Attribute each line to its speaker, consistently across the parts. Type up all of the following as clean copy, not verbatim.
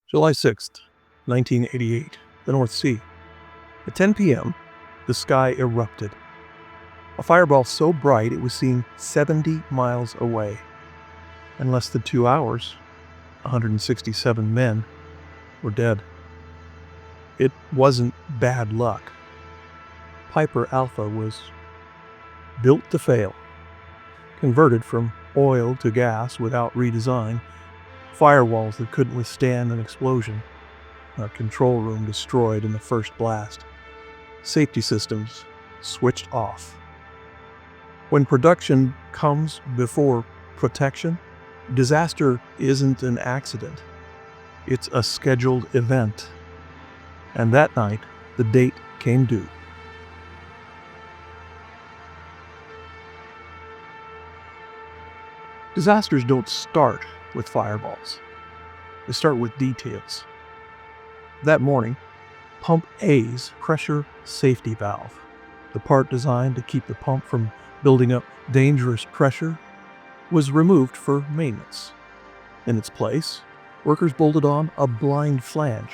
Speaker 1: July 6th, 1988, the North Sea. At 10 p.m., the sky erupted. A fireball so bright it was seen 70 miles away. In less than 2 hours, 167 men were dead. It wasn't bad luck. Piper Alpha was built to fail. Converted from oil to gas without redesign, firewalls that couldn't withstand an explosion, a control room destroyed in the first blast, safety systems switched off. When production comes before protection, disaster isn't an accident. It's a scheduled event. And that night, the date came due. Disasters don't start with fireballs. They start with details. That morning, Pump A's pressure safety valve, the part designed to keep the pump from building up dangerous pressure, was removed for maintenance. In its place, workers bolted on a blind flange,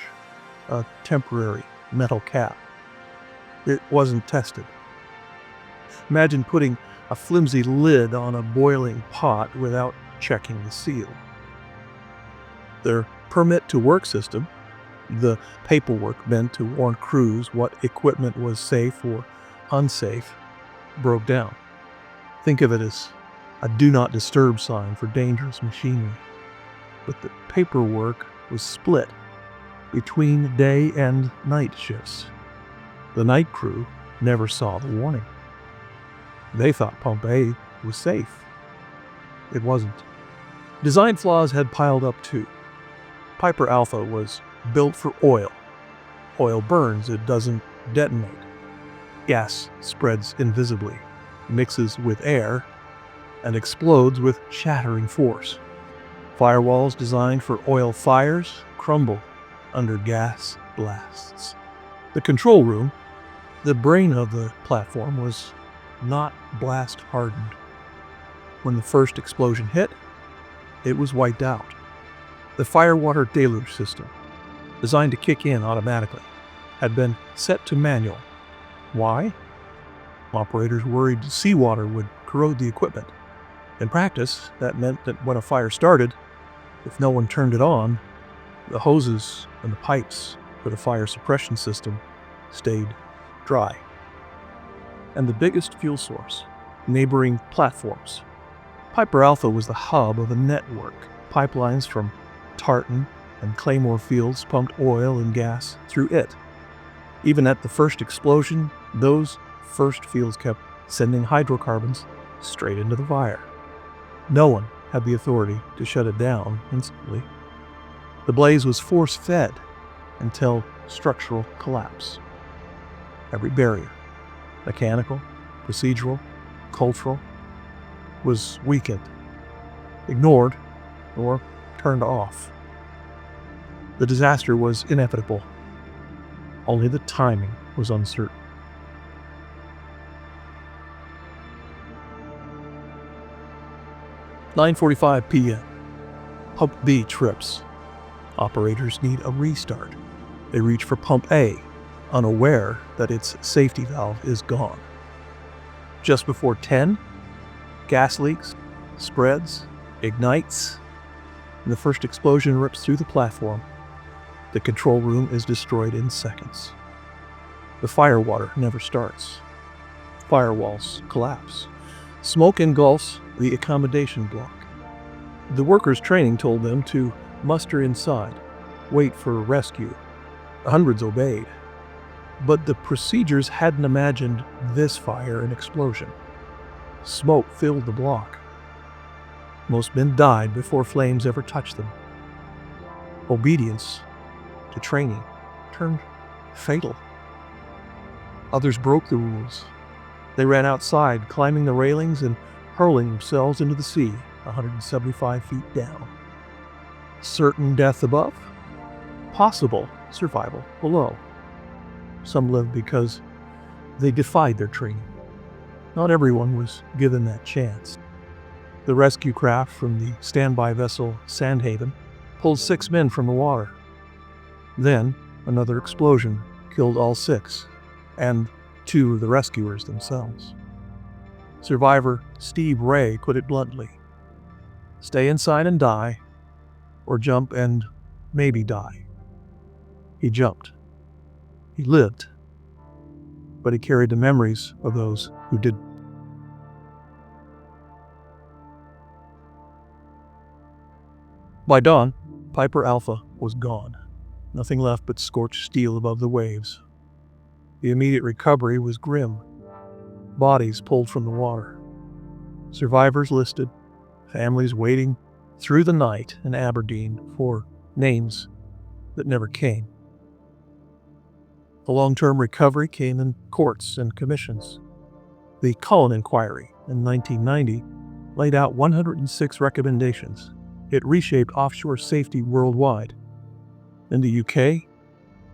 Speaker 1: a temporary metal cap. It wasn't tested. Imagine putting a flimsy lid on a boiling pot without checking the seal. Their permit to work system, the paperwork meant to warn crews what equipment was safe or unsafe, broke down. Think of it as a do not disturb sign for dangerous machinery. But the paperwork was split between day and night shifts. The night crew never saw the warning. They thought Pump A was safe. It wasn't. Design flaws had piled up too. Piper Alpha was built for oil. Oil burns, it doesn't detonate. Gas spreads invisibly, mixes with air, and explodes with shattering force. Firewalls designed for oil fires crumble under gas blasts. The control room, the brain of the platform, was not blast hardened. When the first explosion hit, it was wiped out. The firewater deluge system, designed to kick in automatically, had been set to manual. Why? Operators worried seawater would corrode the equipment. In practice, that meant that when a fire started, if no one turned it on, the hoses and the pipes for the fire suppression system stayed dry. And the biggest fuel source, neighboring platforms. Piper Alpha was the hub of a network. Pipelines from Tartan and Claymore fields pumped oil and gas through it. Even at the first explosion, those first fields kept sending hydrocarbons straight into the fire. No one had the authority to shut it down instantly. The blaze was force-fed until structural collapse. Every barrier, mechanical, procedural, cultural, was weakened, ignored, or turned off. The disaster was inevitable. Only the timing was uncertain. "9:45 p.m. Pump B trips. Operators need a restart. They reach for Pump A, unaware that its safety valve is gone. Just before 10, gas leaks, spreads, ignites, and the first explosion rips through the platform. The control room is destroyed in seconds. The firewater never starts. Firewalls collapse. Smoke engulfs the accommodation block. The workers' training told them to muster inside, wait for rescue. Hundreds obeyed. But the procedures hadn't imagined this fire and explosion. Smoke filled the block. Most men died before flames ever touched them. Obedience to training turned fatal. Others broke the rules. They ran outside, climbing the railings and hurling themselves into the sea, 175 feet down. Certain death above, possible survival below. Some lived because they defied their training. Not everyone was given that chance. The rescue craft from the standby vessel Sandhaven pulled 6 men from the water. Then, another explosion killed all 6, and 2 of the rescuers themselves. Survivor Steve Ray put it bluntly: stay inside and die, or jump and maybe die. He jumped. He lived, but he carried the memories of those who didn't. By dawn, Piper Alpha was gone. Nothing left but scorched steel above the waves. The immediate recovery was grim. Bodies pulled from the water. Survivors listed. Families waiting through the night in Aberdeen for names that never came. The long-term recovery came in courts and commissions. The Cullen Inquiry in 1990 laid out 106 recommendations. It reshaped offshore safety worldwide. In the UK,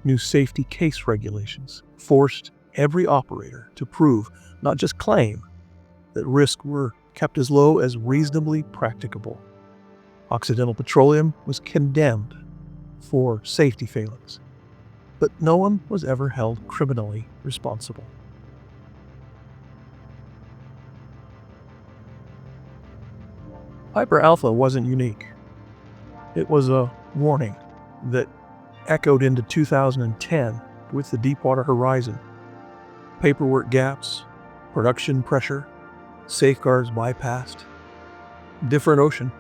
Speaker 1: new safety case regulations forced every operator to prove, not just claim, that risks were kept as low as reasonably practicable. Occidental Petroleum was condemned for safety failings, but no one was ever held criminally responsible. Piper Alpha wasn't unique. It was a warning that echoed into 2010 with the Deepwater Horizon. Paperwork gaps, production pressure, safeguards bypassed. Different ocean,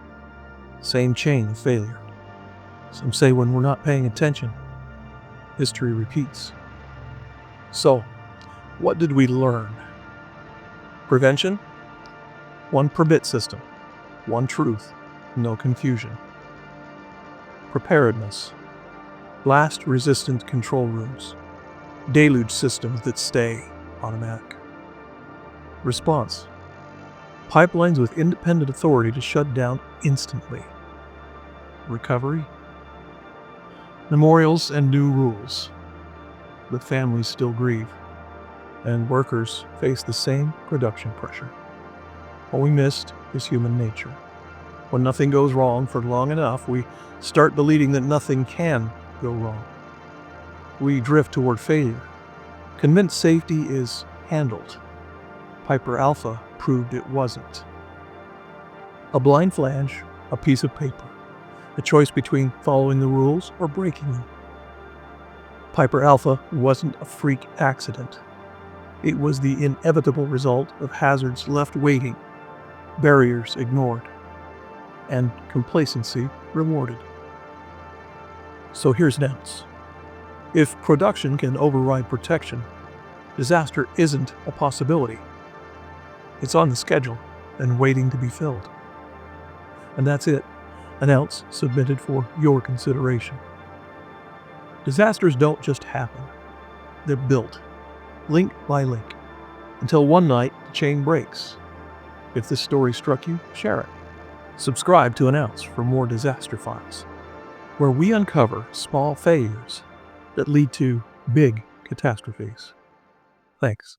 Speaker 1: same chain of failure. Some say when we're not paying attention, history repeats. So, what did we learn? Prevention? One permit system, one truth, no confusion. Preparedness. Blast-resistant control rooms. Deluge systems that stay automatic. Response. Pipelines with independent authority to shut down instantly. Recovery. Memorials and new rules. But families still grieve, and workers face the same production pressure. What we missed is human nature. When nothing goes wrong for long enough, we start believing that nothing can go wrong. We drift toward failure, convinced safety is handled. Piper Alpha proved it wasn't. A blind flange, a piece of paper, a choice between following the rules or breaking them. Piper Alpha wasn't a freak accident. It was the inevitable result of hazards left waiting, barriers ignored, and complacency rewarded. So here's an ounce. If production can override protection, disaster isn't a possibility. It's on the schedule and waiting to be filled. And that's it, an ounce submitted for your consideration. Disasters don't just happen. They're built, link by link, until one night the chain breaks. If this story struck you, share it. Subscribe to An Ounce for more disaster files, where we uncover small failures that lead to big catastrophes. Thanks.